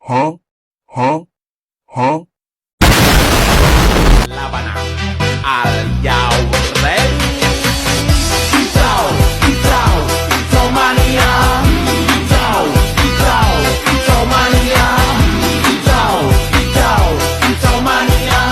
Huh? Huh? Huh? Laban al Yau ready? Pisau mania. Pisau mania. Pisau mania.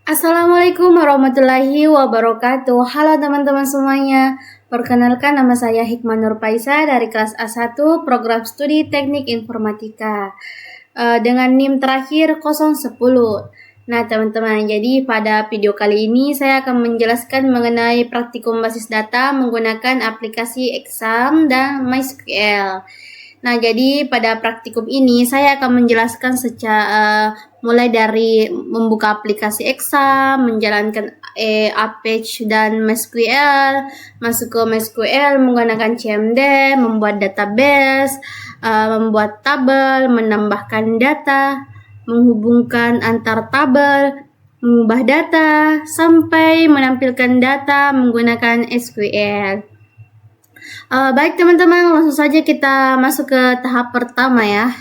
Assalamualaikum warahmatullahi wabarakatuh. Halo teman-teman semuanya. Perkenalkan, nama saya Hikmah Nur Paisa dari kelas A1 Program Studi Teknik Informatika dengan NIM terakhir 010. Nah teman-teman, jadi pada video kali ini saya akan menjelaskan mengenai praktikum basis data menggunakan aplikasi Exam dan MySQL. Nah, jadi pada praktikum ini saya akan menjelaskan secara mulai dari membuka aplikasi Exam, menjalankan Apache dan MySQL, masuk ke MySQL menggunakan CMD, membuat database, membuat tabel, menambahkan data, menghubungkan antar tabel, mengubah data, sampai menampilkan data menggunakan SQL. Baik teman-teman, langsung saja kita masuk ke tahap pertama ya.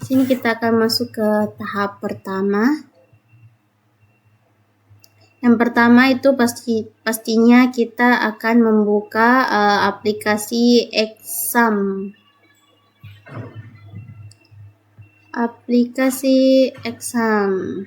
Sini kita akan masuk ke tahap pertama. Yang pertama itu pastinya kita akan membuka aplikasi Exam. Aplikasi Exam.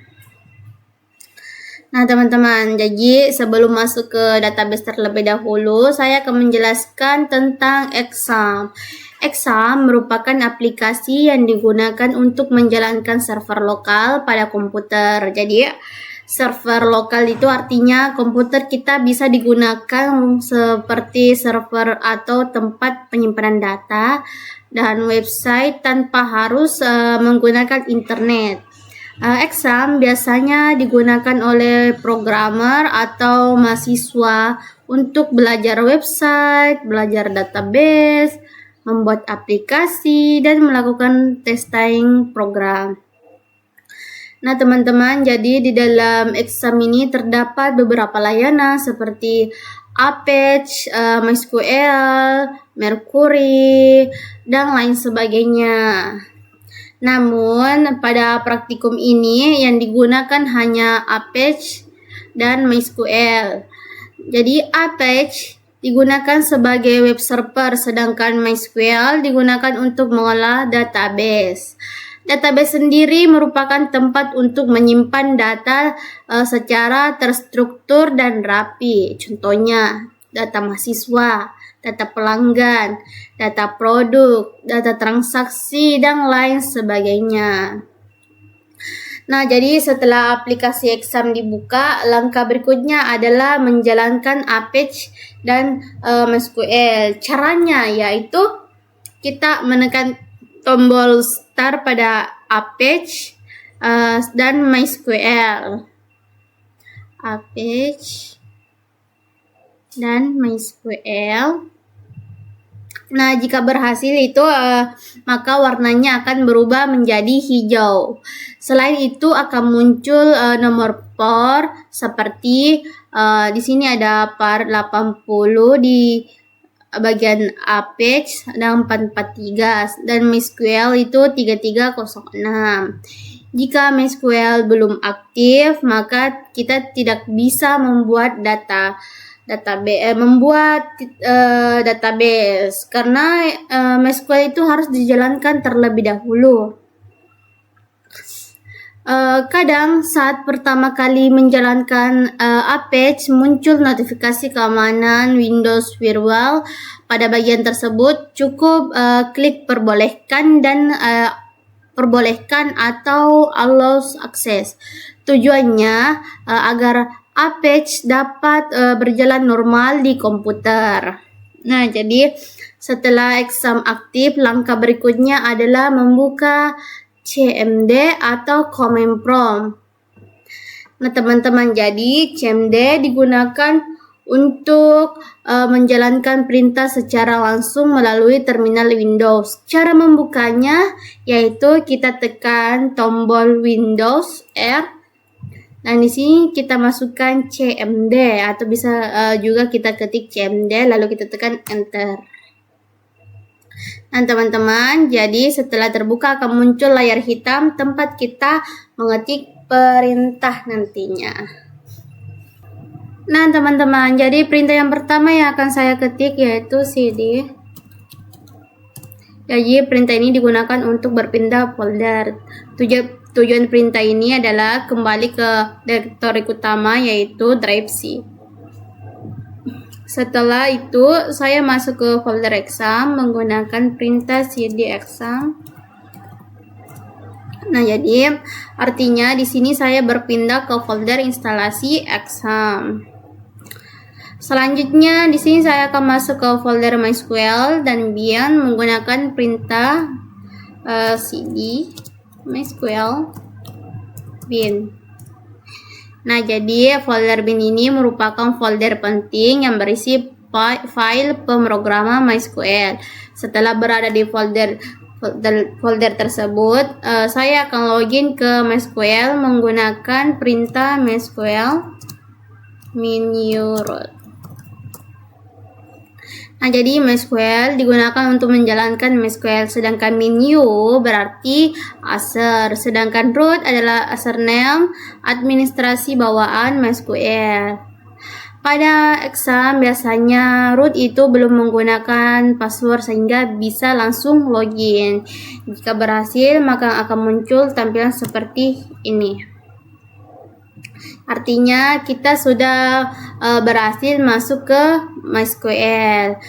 Nah teman-teman, jadi sebelum masuk ke database terlebih dahulu, saya akan menjelaskan tentang Exam. Exam merupakan aplikasi yang digunakan untuk menjalankan server lokal pada komputer. Jadi server lokal itu artinya komputer kita bisa digunakan seperti server atau tempat penyimpanan data dan website tanpa harus menggunakan internet. Exam biasanya digunakan oleh programmer atau mahasiswa untuk belajar website, belajar database, membuat aplikasi, dan melakukan testing program. Nah teman-teman, jadi di dalam Exam ini terdapat beberapa layanan seperti Apache, MySQL, Mercury, dan lain sebagainya. Namun pada praktikum ini yang digunakan hanya Apache dan MySQL. Jadi Apache digunakan sebagai web server, sedangkan MySQL digunakan untuk mengolah database. Database sendiri merupakan tempat untuk menyimpan data secara terstruktur dan rapi. Contohnya data mahasiswa, data pelanggan, data produk, data transaksi, dan lain sebagainya. Nah, jadi setelah aplikasi Exam dibuka, langkah berikutnya adalah menjalankan Apache dan MySQL. Caranya yaitu kita menekan tombol start pada Apache dan MySQL. Apache dan MySQL. Nah, jika berhasil itu maka warnanya akan berubah menjadi hijau. Selain itu akan muncul nomor port seperti di sini ada port 80 di bagian Apache dan 443 dan MySQL itu 3306. Jika MySQL belum aktif, maka kita tidak bisa membuat database karena MySQL itu harus dijalankan terlebih dahulu. Kadang saat pertama kali menjalankan Apache muncul notifikasi keamanan Windows Firewall. Pada bagian tersebut cukup klik perbolehkan dan perbolehkan atau allow access. Tujuannya agar Apache dapat berjalan normal di komputer. Nah, jadi setelah Exam aktif, langkah berikutnya adalah membuka CMD atau command prompt. Nah, teman-teman, jadi CMD digunakan untuk menjalankan perintah secara langsung melalui terminal Windows. Cara membukanya yaitu kita tekan tombol Windows R. Nah, di sini kita masukkan CMD atau bisa juga kita ketik CMD lalu kita tekan enter. Nah, teman-teman, jadi setelah terbuka akan muncul layar hitam tempat kita mengetik perintah nantinya. Nah, teman-teman, jadi perintah yang pertama yang akan saya ketik yaitu cd. Jadi, perintah ini digunakan untuk berpindah folder. Tujuan perintah ini adalah kembali ke direktori utama yaitu drive C. Setelah itu, saya masuk ke folder exam menggunakan perintah cd exam. Nah, jadi artinya di sini saya berpindah ke folder instalasi exam. Selanjutnya di sini saya akan masuk ke folder MySQL dan bin menggunakan perintah cd MySQL bin. Nah, jadi folder bin ini merupakan folder penting yang berisi file pemrograman MySQL. Setelah berada di folder tersebut, saya akan login ke MySQL menggunakan perintah MySQL minroot. Nah, jadi MySQL digunakan untuk menjalankan MySQL, sedangkan menu berarti user, sedangkan root adalah username administrasi bawaan MySQL. Pada exam biasanya root itu belum menggunakan password sehingga bisa langsung login. Jika berhasil maka akan muncul tampilan seperti ini. Artinya kita sudah berhasil masuk ke MySQL.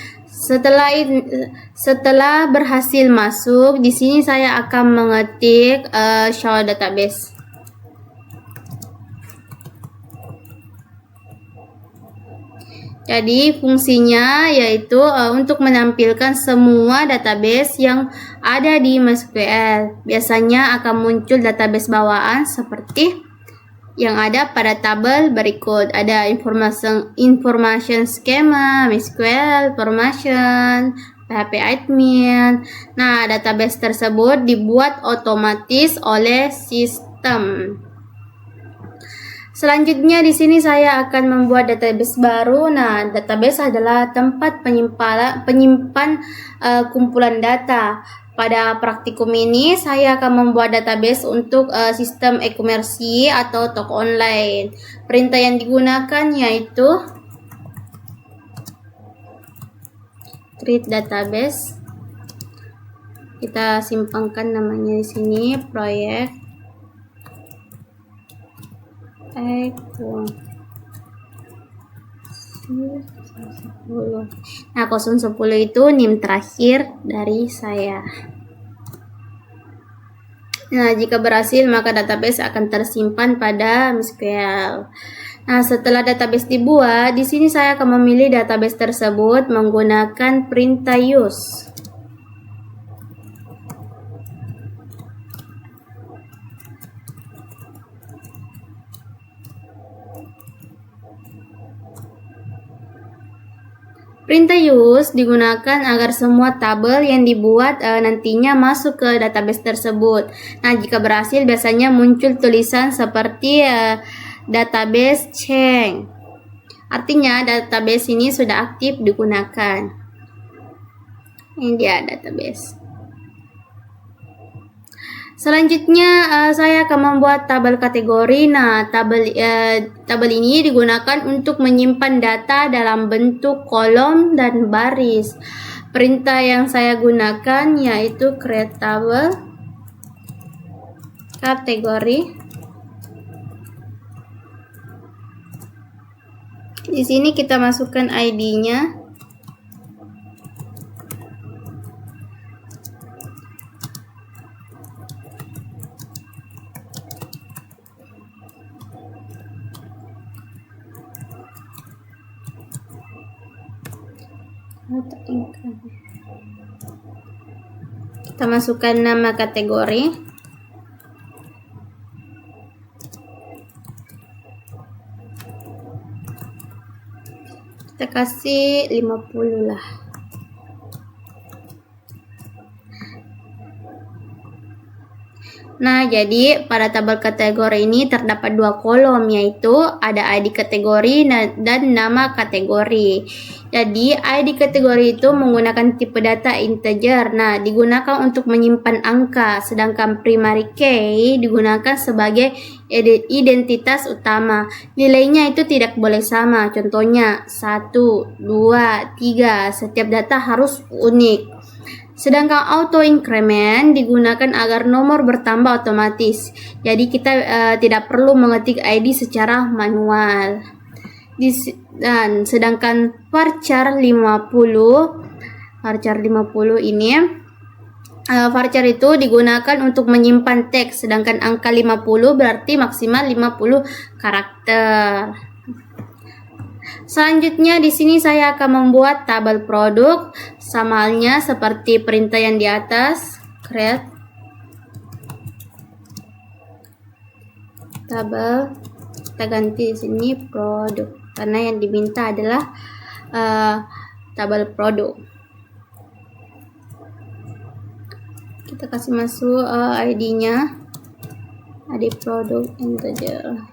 Setelah berhasil masuk, di sini saya akan mengetik show database. Jadi fungsinya yaitu untuk menampilkan semua database yang ada di MySQL. Biasanya akan muncul database bawaan seperti yang ada pada tabel berikut. Ada information schema, MySQL, formation, PHP admin. Nah, database tersebut dibuat otomatis oleh sistem. Selanjutnya di sini saya akan membuat database baru. Nah, database adalah tempat penyimpan kumpulan data. Pada praktikum ini saya akan membuat database untuk sistem e-commerce atau toko online. Perintah yang digunakan yaitu create database. Kita simpankan namanya di sini proyek Nah, 010 itu NIM terakhir dari saya. Nah, jika berhasil maka database akan tersimpan pada MySQL. Nah, setelah database dibuat, di sini saya akan memilih database tersebut menggunakan perintah use. Perintah use digunakan agar semua tabel yang dibuat nantinya masuk ke database tersebut. Nah, jika berhasil biasanya muncul tulisan seperti database change. Artinya database ini sudah aktif digunakan. Ini dia database. Selanjutnya saya akan membuat tabel kategori. Nah, tabel ini digunakan untuk menyimpan data dalam bentuk kolom dan baris. Perintah yang saya gunakan yaitu create table kategori. Di sini kita masukkan ID-nya. Kita masukkan nama kategori. Kita kasih 50 lah. Nah, jadi pada tabel kategori ini terdapat dua kolom, yaitu ada ID kategori dan nama kategori. Jadi ID kategori itu menggunakan tipe data integer. Nah, digunakan untuk menyimpan angka, sedangkan primary key digunakan sebagai identitas utama. Nilainya itu tidak boleh sama. Contohnya 1, 2, 3. Setiap data harus unik. Sedangkan auto increment digunakan agar nomor bertambah otomatis. Jadi kita tidak perlu mengetik ID secara manual. Dan sedangkan varchar 50 ini varchar itu digunakan untuk menyimpan teks, sedangkan angka 50 berarti maksimal 50 karakter. Selanjutnya di sini saya akan membuat tabel produk, sama halnya seperti perintah yang di atas. Create tabel, kita ganti di sini produk karena yang diminta adalah tabel produk. Kita kasih masuk ID-nya, ID produk integer.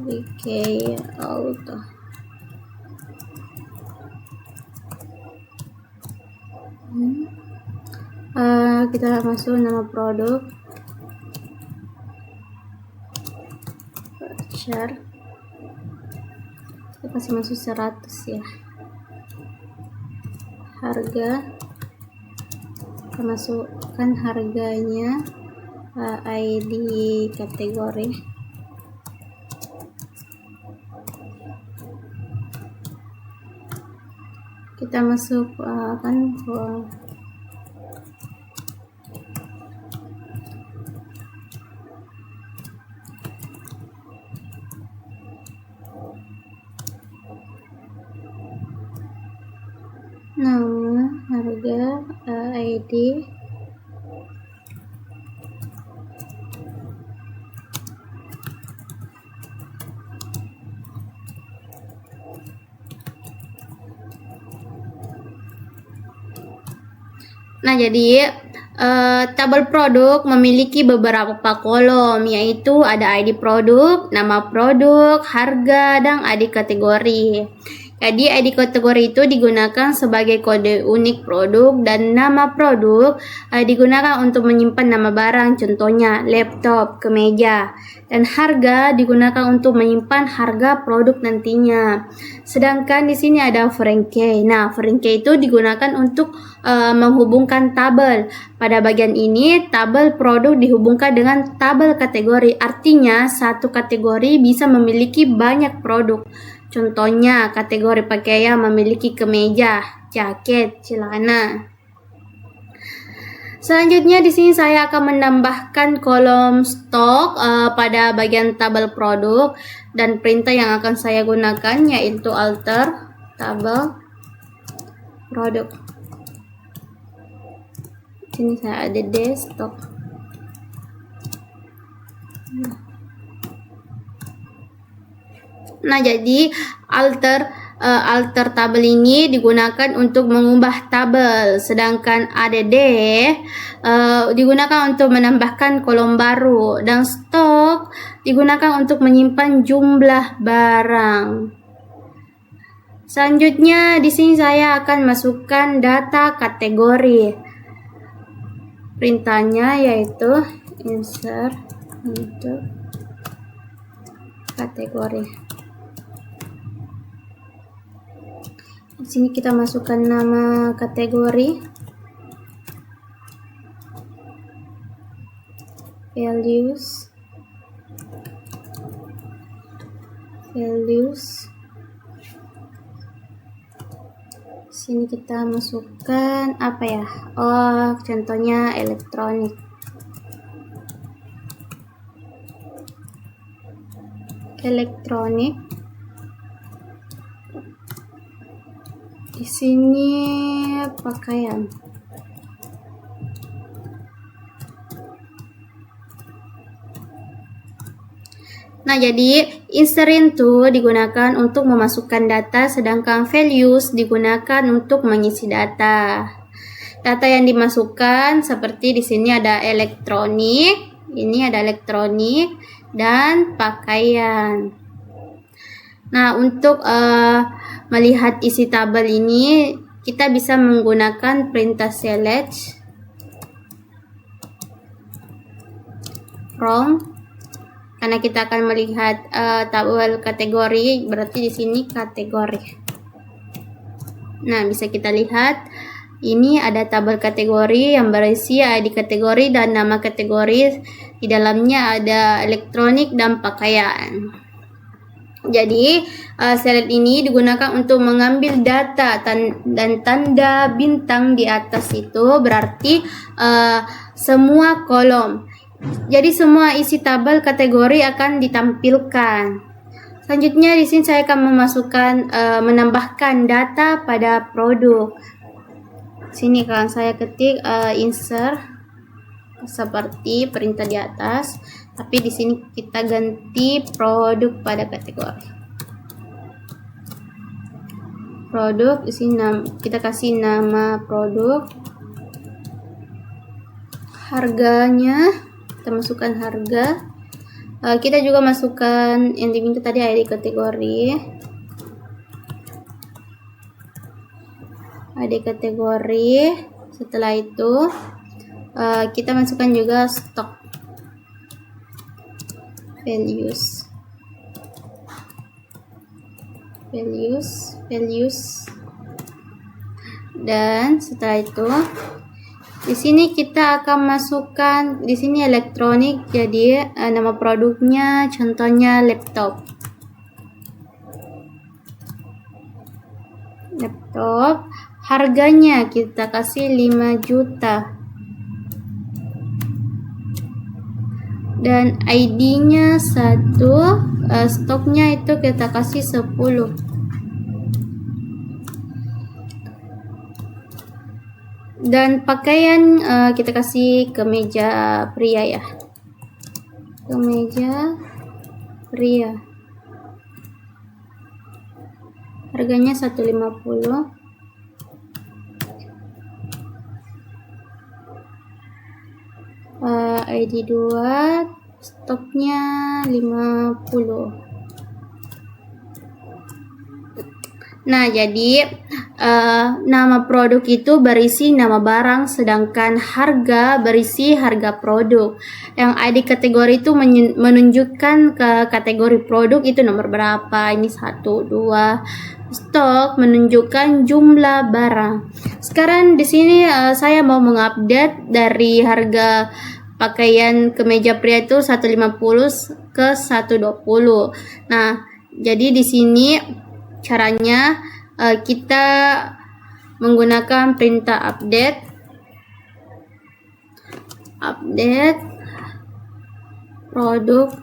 Oke, auto. Kita masuk nama produk, share. Kita kasih masuk 100 ya. Harga, kita masukkan harganya, ID kategori. Kita masuk nama, harga, ID. Nah, jadi tabel produk memiliki beberapa kolom, yaitu ada ID produk, nama produk, harga, dan ID kategori. Jadi ID kategori itu digunakan sebagai kode unik produk, dan nama produk digunakan untuk menyimpan nama barang, contohnya laptop, kemeja. Dan harga digunakan untuk menyimpan harga produk nantinya. Sedangkan di sini ada foreign key. Nah, foreign key itu digunakan untuk menghubungkan tabel. Pada bagian ini, tabel produk dihubungkan dengan tabel kategori. Artinya, satu kategori bisa memiliki banyak produk. Contohnya, kategori pakaian memiliki kemeja, jaket, celana. Selanjutnya di sini saya akan menambahkan kolom stok pada bagian tabel produk, dan perintah yang akan saya gunakan yaitu alter tabel produk. Di sini saya ada desktop. Nah, jadi alter tabel ini digunakan untuk mengubah tabel, sedangkan add digunakan untuk menambahkan kolom baru, dan stok digunakan untuk menyimpan jumlah barang. Selanjutnya di sini saya akan masukkan data kategori. Perintahnya yaitu insert untuk kategori. Di sini kita masukkan nama kategori, values. Sini kita masukkan apa ya? Oh, contohnya elektronik. Di sini pakaian. Nah, jadi insert into digunakan untuk memasukkan data, sedangkan values digunakan untuk mengisi data. Data yang dimasukkan seperti di sini ada elektronik, ini ada elektronik dan pakaian. Nah, untuk melihat isi tabel ini, kita bisa menggunakan perintah select from, karena kita akan melihat tabel kategori, berarti di sini kategori. Nah, bisa kita lihat ini ada tabel kategori yang berisi ID kategori dan nama kategori. Di dalamnya ada elektronik dan pakaian. Jadi, select ini digunakan untuk mengambil data dan tanda bintang di atas itu berarti semua kolom. Jadi semua isi tabel kategori akan ditampilkan. Selanjutnya di sini saya akan menambahkan data pada produk. Sini kan saya ketik insert seperti perintah di atas, tapi di sini kita ganti produk pada kategori. Produk, di sini kita kasih nama produk. Harganya kita masukkan harga. Kita juga masukkan yang diminta tadi ID kategori. ID kategori. Setelah itu kita masukkan juga stock values. Dan setelah itu di sini kita akan masukkan di sini elektronik, jadi nama produknya contohnya laptop. Harganya kita kasih 5 juta. Dan ID-nya 1, stoknya itu kita kasih 10. Dan pakaian kita kasih kemeja pria ya. Kemeja pria. Harganya 150. ID 2, stoknya 50. Nah, jadi nama produk itu berisi nama barang, sedangkan harga berisi harga produk. Yang ID kategori itu menunjukkan ke kategori produk itu nomor berapa, ini 1, 2. Stok menunjukkan jumlah barang. Sekarang di sini saya mau mengupdate dari harga pakaian kemeja pria itu 150 ke 120. Nah, jadi di sini caranya kita menggunakan perintah update produk,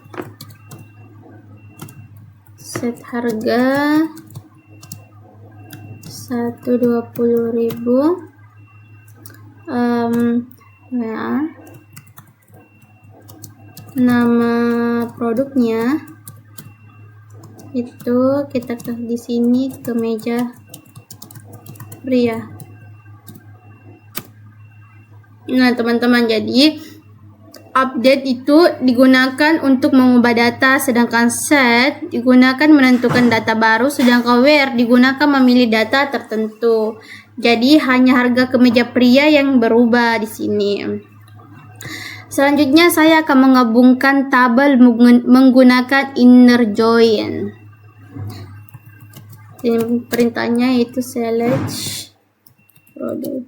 set harga 120.000. Nama produknya itu kita di sini kemeja pria. Nah, teman-teman, jadi update itu digunakan untuk mengubah data, sedangkan set digunakan menentukan data baru, sedangkan where digunakan memilih data tertentu. Jadi hanya harga kemeja pria yang berubah di sini. Selanjutnya saya akan menggabungkan tabel menggunakan inner join. Ini perintahnya itu select produk,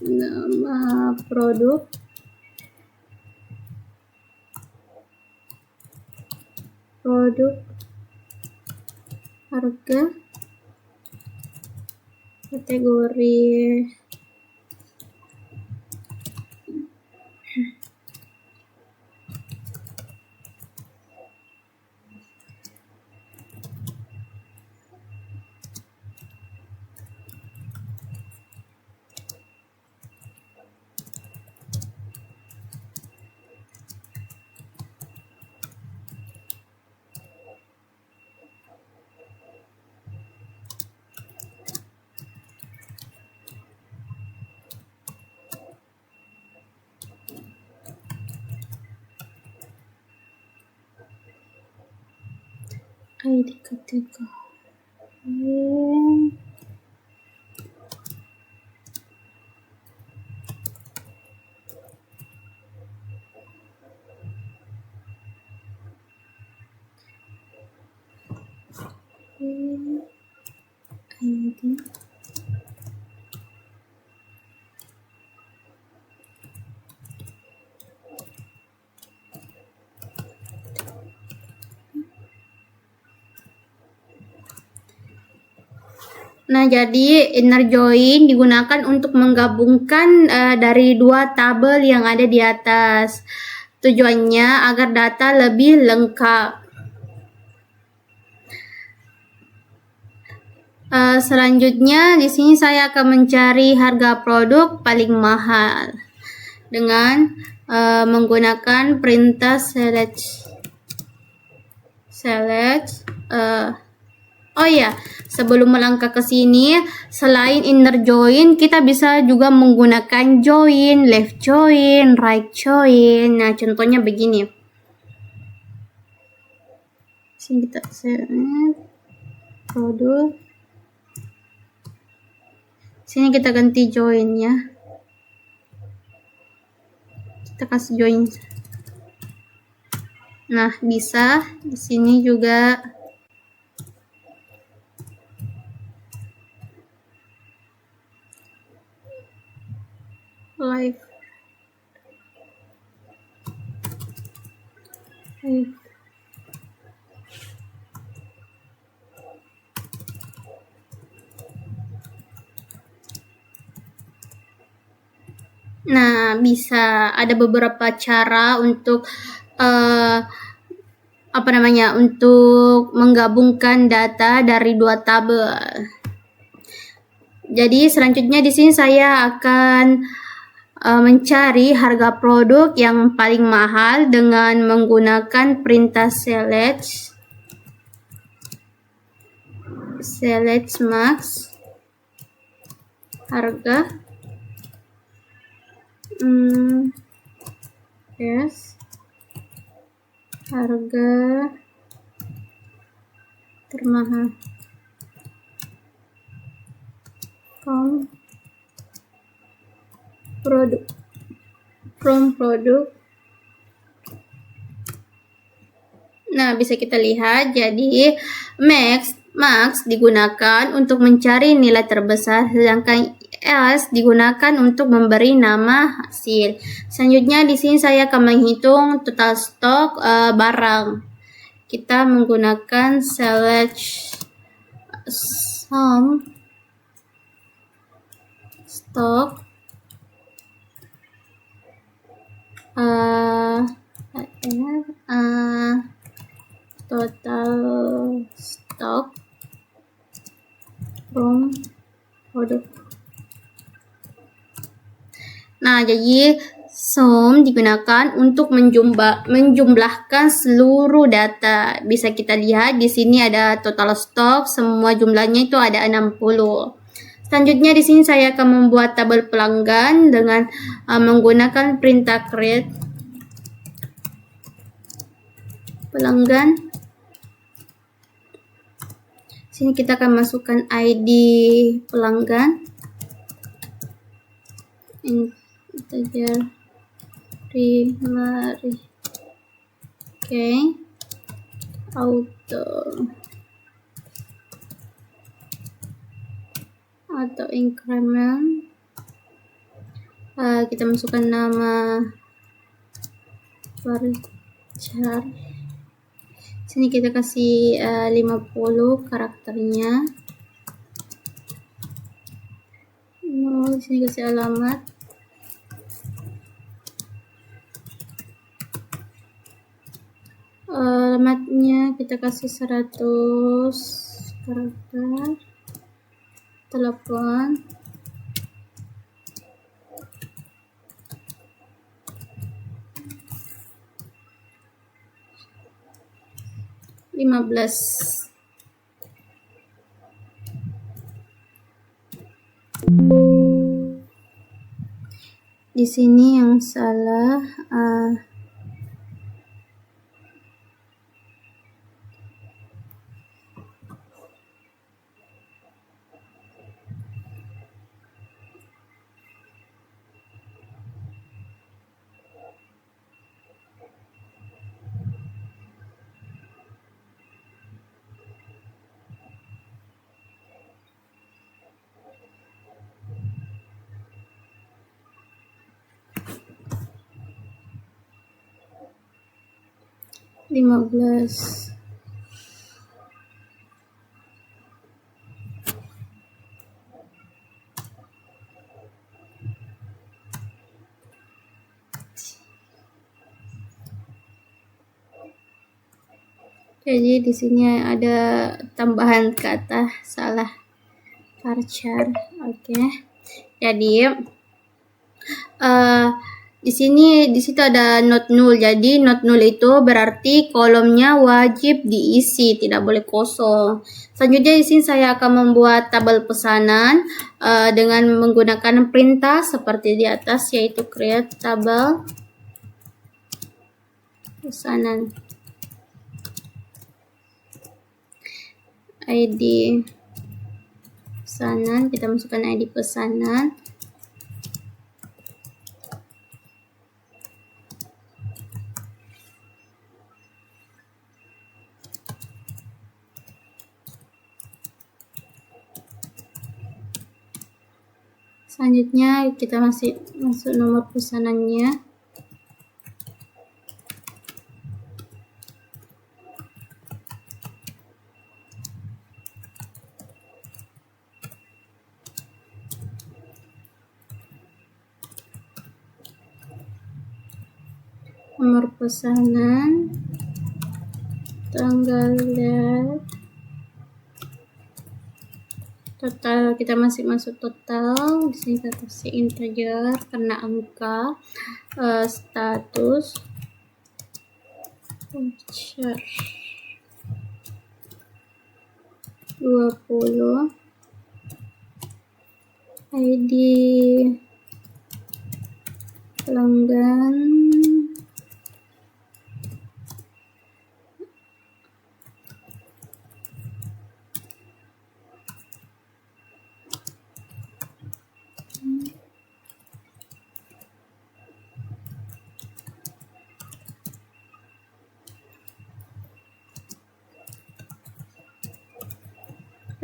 nama produk, harga, kategori. ID kategori. ID. Nah, jadi inner join digunakan untuk menggabungkan dari dua tabel yang ada di atas. Tujuannya agar data lebih lengkap. Selanjutnya di sini saya akan mencari harga produk paling mahal dengan menggunakan perintah select. Oh ya, sebelum melangkah ke sini, selain inner join, kita bisa juga menggunakan join, left join, right join. Nah, contohnya begini. Sini kita select produk. Sini kita ganti join ya. Kita kasih join. Nah, bisa di sini juga. Live. Nah, bisa ada beberapa cara untuk untuk menggabungkan data dari dua tabel. Jadi selanjutnya di sini saya akan mencari harga produk yang paling mahal dengan menggunakan perintah select max harga harga termahal from produk. Nah, bisa kita lihat jadi max digunakan untuk mencari nilai terbesar, sedangkan S digunakan untuk memberi nama hasil. Selanjutnya di sini saya akan menghitung total stok barang. Kita menggunakan select sum stock total stock from produk. Nah, jadi sum digunakan untuk menjumlahkan seluruh data. Bisa kita lihat di sini ada total stok, semua jumlahnya itu ada 60. Selanjutnya di sini saya akan membuat tabel pelanggan dengan menggunakan perintah create pelanggan. Sini kita akan masukkan ID pelanggan. Integer primary. Oke. Auto increment. Kita masukkan nama varchar. Sini kita kasih 50 karakternya. Sini kasih alamat. Alamatnya kita kasih 100 karakter. Telepon. Di sini yang salah 15. Jadi di sini ada tambahan kata salah varchar. Oke. Jadi di situ ada not null. Jadi not null itu berarti kolomnya wajib diisi, tidak boleh kosong. Selanjutnya di sini saya akan membuat tabel pesanan dengan menggunakan perintah seperti di atas, yaitu create tabel pesanan. ID pesanan, kita masukkan ID pesanan. Selanjutnya kita masuk nomor pesanannya. Nomor pesanan, tanggal dan total. Kita masih masuk total. Di sini kita kasih integer karena angka. Status voucher 20. ID pelanggan,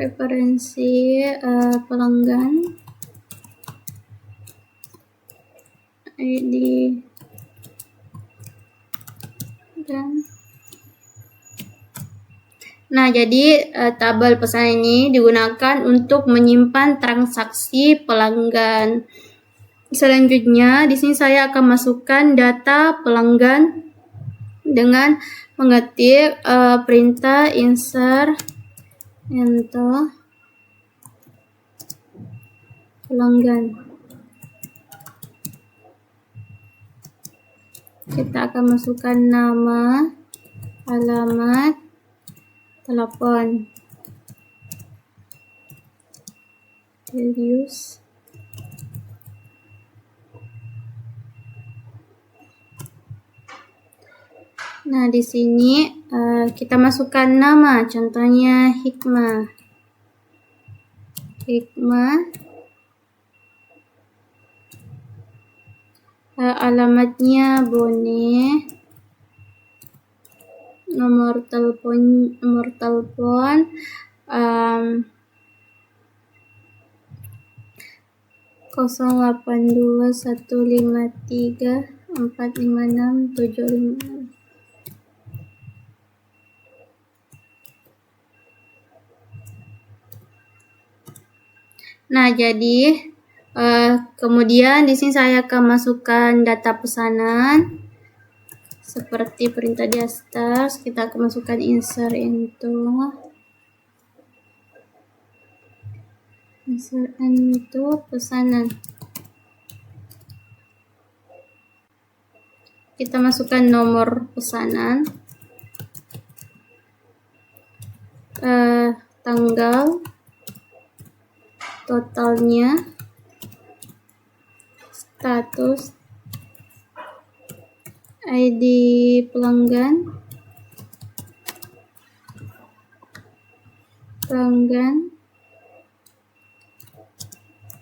referensi pelanggan, ID dan jadi tabel pesanan ini digunakan untuk menyimpan transaksi pelanggan. Selanjutnya di sini saya akan masukkan data pelanggan dengan mengetik perintah insert enter pelanggan. Kita akan masukkan nama, alamat, telepon, values, di sini kita masukkan nama, contohnya Hikmah. Alamatnya Bone, nomor telepon 08215345675. Jadi kemudian di sini saya akan masukkan data pesanan seperti perintah di atas. Kita akan masukkan insert into pesanan. Kita masukkan nomor pesanan, tanggal, totalnya, status, ID pelanggan,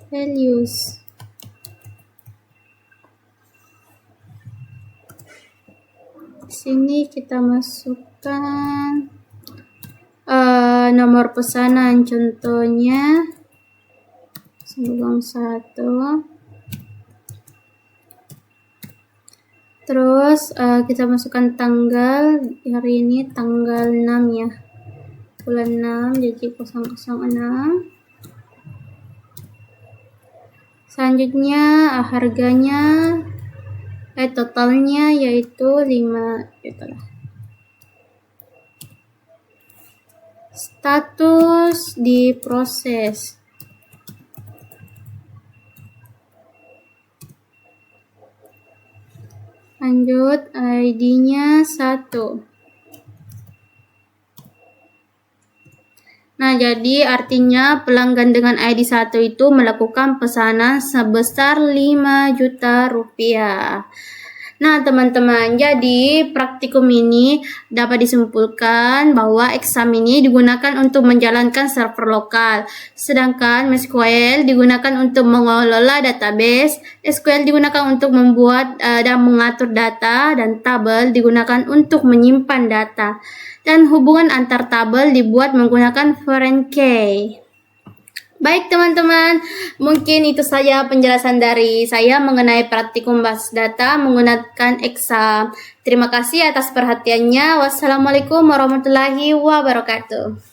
values. Di sini kita masukkan nomor pesanan, contohnya 01. Terus kita masukkan tanggal hari ini tanggal 6 ya. Bulan 6 jadi 006. Selanjutnya harganya totalnya yaitu 5 juta lah. Status diproses. Lanjut, ID-nya 1. Nah, jadi artinya pelanggan dengan ID 1 itu melakukan pesanan sebesar 5 juta rupiah. Nah, teman-teman, jadi praktikum ini dapat disimpulkan bahwa exam ini digunakan untuk menjalankan server lokal, sedangkan MySQL digunakan untuk mengelola database, SQL digunakan untuk membuat dan mengatur data, dan tabel digunakan untuk menyimpan data. Dan hubungan antar tabel dibuat menggunakan foreign key. Baik teman-teman, mungkin itu saja penjelasan dari saya mengenai praktikum basis data menggunakan exam. Terima kasih atas perhatiannya. Wassalamualaikum warahmatullahi wabarakatuh.